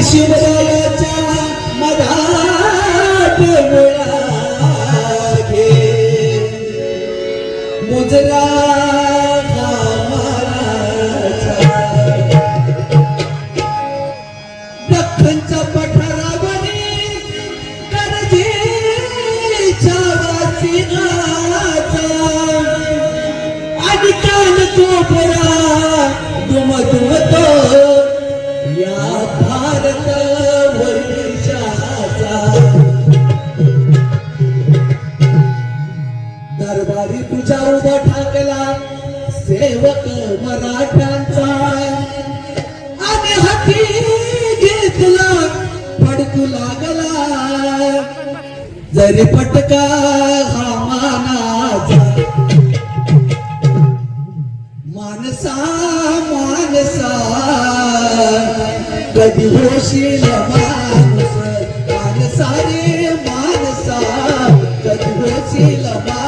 शिवरायाच्या मधात मुळा घे मुजरा दख्खनच्या पठारावरी गरजेच्या वासिनाचा आणि कान कोपरा दुमदुमतो या भारत वर्षाचा दरबारी तुझ्या उभा ठाकला सेवक मराठ्यांचा आणि हाती घेतला फडकू लागला जरी पटका हा मानाचा मानसा मानसा कधी होशील माणूस मानसा रे मानसा कधी होशील माणूस